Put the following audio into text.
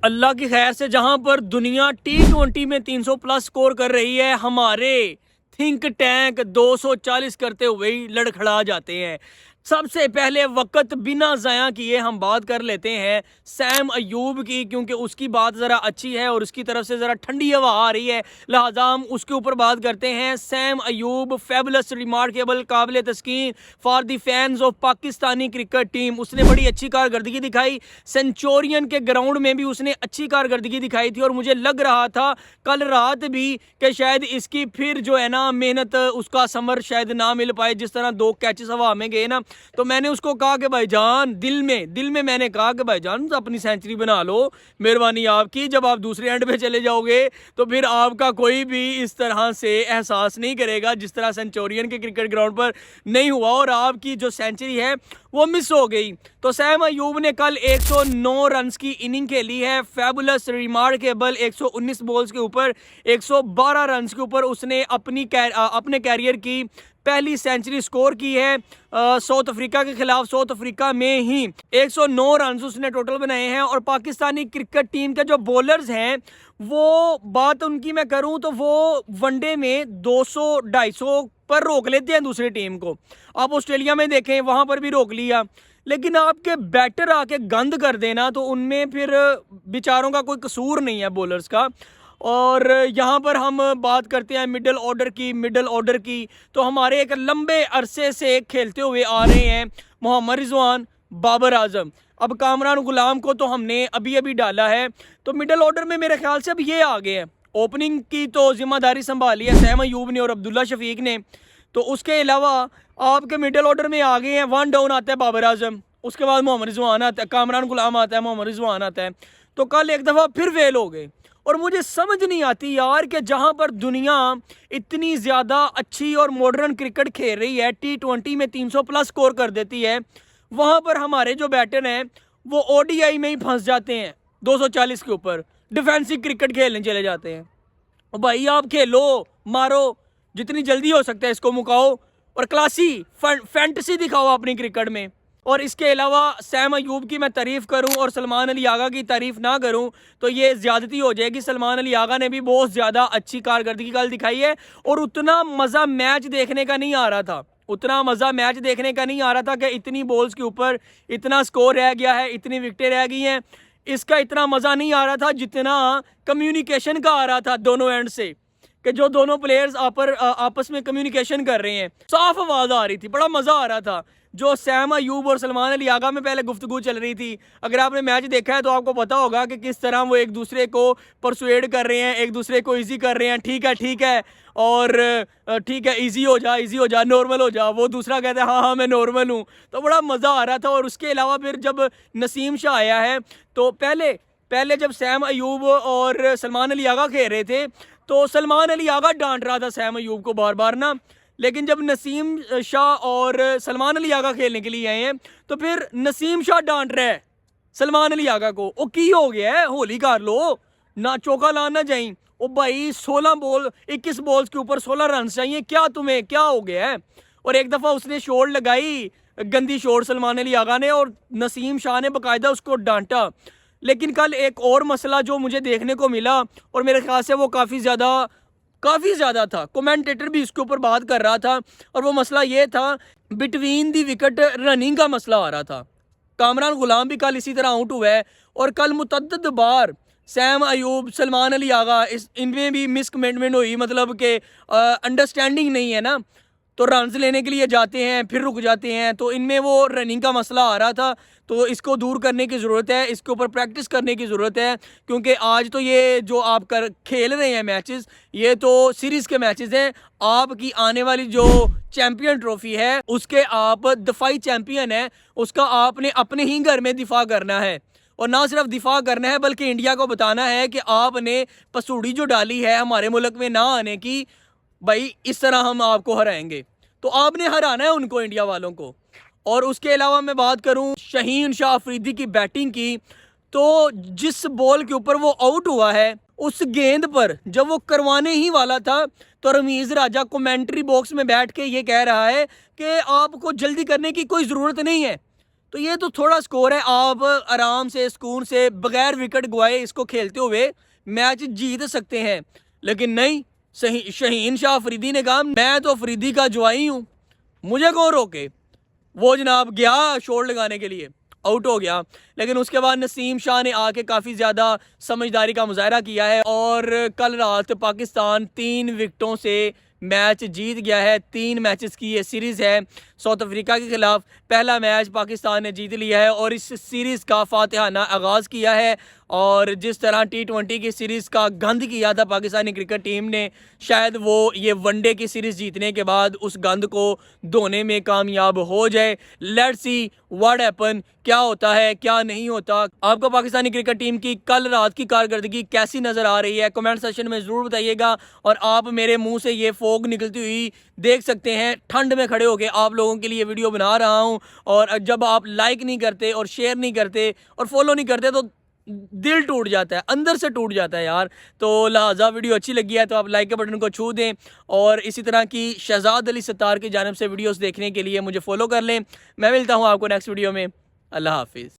अल्लाह की खैर से जहां पर दुनिया T20 में 300 प्लस स्कोर कर रही है, हमारे थिंक टैंक 240 करते हुए ही लड़खड़ा जाते हैं। सबसे पहले वक्त बिना ज़ाया किए हम बात कर लेते हैं सैम अयूब की, क्योंकि उसकी बात ज़रा अच्छी है और उसकी तरफ से ज़रा ठंडी हवा आ रही है, लिहाजा हम उसके ऊपर बात करते हैं। सैम अयूब फेबुलस, रिमार्केबल, काबिल Taskeen for the fans of Pakistani cricket team. उसने बड़ी अच्छी कारकर्दगी दिखाई, सेंचुरियन के ग्राउंड में भी उसने अच्छी कारकर्दगी दिखाई थी और मुझे लग रहा था कल रात भी कि शायद इसकी फिर जो है ना मेहनत, उसका समर शायद ना मिल पाए। जिस तरह 2 कैचेस हवा में गए ना, तो मैंने उसको कहा कि भाईजान, दिल में मैंने कहा कि भाईजान अपनी सेंचुरी बना लो, मेहरबानी आपकी। जब आप दूसरे एंड पे चले जाओगे तो फिर आपका कोई भी इस तरह से एहसास नहीं करेगा जिस तरह सेंचुरियन के क्रिकेट ग्राउंड पर नहीं हुआ और आपकी जो सेंचुरी है वो मिस हो गई। तो सैम अयूब ने कल 109 रन्स की इनिंग खेली है, फेबुलस, रिमार्केबल। 119 बॉल्स के ऊपर 112 रन्स के ऊपर उसने अपने कैरियर की पहली सेंचुरी स्कोर की है। साउथ अफ्रीका के खिलाफ, साउथ अफ्रीका में ही 109 रन उसने टोटल बनाए हैं। और पाकिस्तानी क्रिकेट टीम के जो बॉलर्स हैं, वो बात उनकी मैं करूं तो वो वनडे में 200-250 पर रोक लेते हैं दूसरी टीम को। आप ऑस्ट्रेलिया में देखें, वहां पर भी रोक लिया, लेकिन आपके बैटर आके गंद कर देना तो उनमें फिर बेचारों का कोई कसूर नहीं है बॉलर्स का। और यहाँ पर हम बात करते हैं मिडिल ऑर्डर की, तो हमारे एक लंबे अरसे से खेलते हुए आ रहे हैं मोहम्मद रिजवान, बाबर आजम। अब कामरान गुलाम को तो हमने अभी अभी डाला है, तो मिडिल ऑर्डर में मेरे ख्याल से अब ये आ गए हैं। ओपनिंग की तो जिम्मेदारी संभाली है सैम अयूब ने और अब्दुल्ला शफीक ने, तो उसके अलावा आपके मिडिल ऑर्डर में आ गए हैं। 1 डाउन आता है बाबर आजम, उसके बाद मोहम्मद रिजवान आता है, कामरान गुलाम आता है, मोहम्मद रिजवान आता है। तो कल एक दफ़ा फिर फेल हो गए और मुझे समझ नहीं आती यार कि जहां पर दुनिया इतनी ज़्यादा अच्छी और मॉडर्न क्रिकेट खेल रही है, T20 में 300 प्लस स्कोर कर देती है, वहां पर हमारे जो बैटर हैं वो ODI में ही फंस जाते हैं। 240 के ऊपर डिफेंसिव क्रिकेट खेलने चले जाते हैं। भाई आप खेलो, मारो, जितनी जल्दी हो सकता है इसको मुकाओ और क्लासी फैंटेसी दिखाओ अपनी क्रिकेट में। और इसके अलावा सैम अयूब की मैं तारीफ़ करूं और सलमान अली आगा की तारीफ़ ना करूं तो ये ज़्यादती हो जाएगी। सलमान अली आगा ने भी बहुत ज़्यादा अच्छी कारकर्दगी कल दिखाई है और उतना मज़ा मैच देखने का नहीं आ रहा था, उतना मज़ा मैच देखने का नहीं आ रहा था कि इतनी बॉल्स के ऊपर इतना स्कोर रह गया है, इतनी विकेटें रह गई हैं। इसका इतना मज़ा नहीं आ रहा था जितना कम्युनिकेशन का आ रहा था दोनों एंड से, कि जो दोनों प्लेयर्स आपस में कम्युनिकेशन कर रहे हैं, साफ आवाज़ आ रही थी, बड़ा मज़ा आ रहा था। जो सैम अयूब और सलमान अली आगा में पहले गुफ्तगू चल रही थी, अगर आपने मैच देखा है तो आपको पता होगा कि किस तरह वो एक दूसरे को परसुएड कर रहे हैं, एक दूसरे को ईजी कर रहे हैं। ठीक है और ठीक है, ईजी हो जा, नॉर्मल हो जा। वो दूसरा कहता है हाँ मैं नॉर्मल हूँ। तो बड़ा मज़ा आ रहा था। और उसके अलावा फिर जब नसीम शाह आया है, तो पहले जब सैम अयूब और सलमान अली आगा खेल रहे थे तो सलमान अली आगा डांट रहा था सैम अयूब को बार बार ना, लेकिन जब नसीम शाह और सलमान अली आगा खेलने के लिए आए हैं तो फिर नसीम शाह डांट रहा है सलमान अली आगा को। ओ की हो गया है, होली कर लो ना, चौका लाना जाए। ओ भाई 21 बॉल्स के ऊपर 16 रन चाहिए, क्या तुम्हें क्या हो गया है। और एक दफ़ा उसने शॉट लगाई, गंदी शॉट सलमान अली आगा ने, और नसीम शाह ने बाकायदा उसको डांटा। लेकिन कल एक और मसला जो मुझे देखने को मिला और मेरे ख्याल से वो काफ़ी ज़्यादा था, कमेंटेटर भी इसके ऊपर बात कर रहा था, और वो मसला ये था बिटवीन दी विकेट रनिंग का मसला आ रहा था। कामरान गुलाम भी कल इसी तरह आउट हुआ है और कल मुतअद्दिद बार सैम अयूब, सलमान अली आगा, इनमें भी मिसकमेंटमेंट हुई, मतलब कि अंडरस्टैंडिंग नहीं है ना, तो रन्स लेने के लिए जाते हैं फिर रुक जाते हैं, तो इनमें वो रनिंग का मसला आ रहा था। तो इसको दूर करने की ज़रूरत है, इसके ऊपर प्रैक्टिस करने की ज़रूरत है, क्योंकि आज तो ये जो आप खेल रहे हैं मैचेस, ये तो सीरीज़ के मैचेस हैं। आपकी आने वाली जो चैम्पियन ट्रॉफी है उसके आप दफाई चैम्पियन है, उसका आपने अपने ही घर में दिफा करना है। और ना सिर्फ दिफा करना है बल्कि इंडिया को बताना है कि आपने पसूड़ी जो डाली है हमारे मुल्क में ना आने की, भाई इस तरह हम आपको हराएंगे। तो आपने हराना है उनको, इंडिया वालों को। और उसके अलावा मैं बात करूं शाहीन शाह अफरीदी की बैटिंग की, तो जिस बॉल के ऊपर वो आउट हुआ है उस गेंद पर जब वो करवाने ही वाला था तो रमीज़ राजा कमेंट्री बॉक्स में बैठ के ये कह रहा है कि आपको जल्दी करने की कोई ज़रूरत नहीं है, तो ये तो थोड़ा स्कोर है, आप आराम से सुकून से बगैर विकेट गवाए इसको खेलते हुए मैच जीत सकते हैं। लेकिन नहीं, सही शहीन शाह अफरीदी ने कहा मैं तो अफरीदी का जवाई हूँ, मुझे कौन रोके। वो जनाब गया शॉट लगाने के लिए, आउट हो गया। लेकिन उसके बाद नसीम शाह ने आके काफ़ी ज़्यादा समझदारी का मुजाहरा किया है और कल रात पाकिस्तान 3 विकेटों से मैच जीत गया है। 3 मैचेस की ये सीरीज़ है साउथ अफ्रीका के खिलाफ। पहला मैच पाकिस्तान ने जीत लिया है और इस सीरीज़ का फातिहाना आगाज़ किया है। और जिस तरह T20 की सीरीज़ का गंद किया था पाकिस्तानी क्रिकेट टीम ने, शायद वो ये वनडे की सीरीज़ जीतने के बाद उस गंद को धोने में कामयाब हो जाए। लेट्स सी व्हाट हैपन, क्या होता है क्या नहीं होता। आपको पाकिस्तानी क्रिकेट टीम की कल रात की कारकर्दगी कैसी नज़र आ रही है कमेंट सेक्शन में ज़रूर बताइएगा। और आप मेरे मुंह से ये फोग निकलती हुई देख सकते हैं, ठंड में खड़े होकर आप लोगों के लिए वीडियो बना रहा हूं। और जब आप लाइक नहीं करते और शेयर नहीं करते और फॉलो नहीं करते तो दिल टूट जाता है, अंदर से टूट जाता है यार। तो लिहाजा वीडियो अच्छी लगी है तो आप लाइक के बटन को छू दें और इसी तरह की शहजाद अली सत्तार की जानिब से वीडियोस देखने के लिए मुझे फॉलो कर लें। मैं मिलता हूं आपको नेक्स्ट वीडियो में। अल्लाह हाफिज़।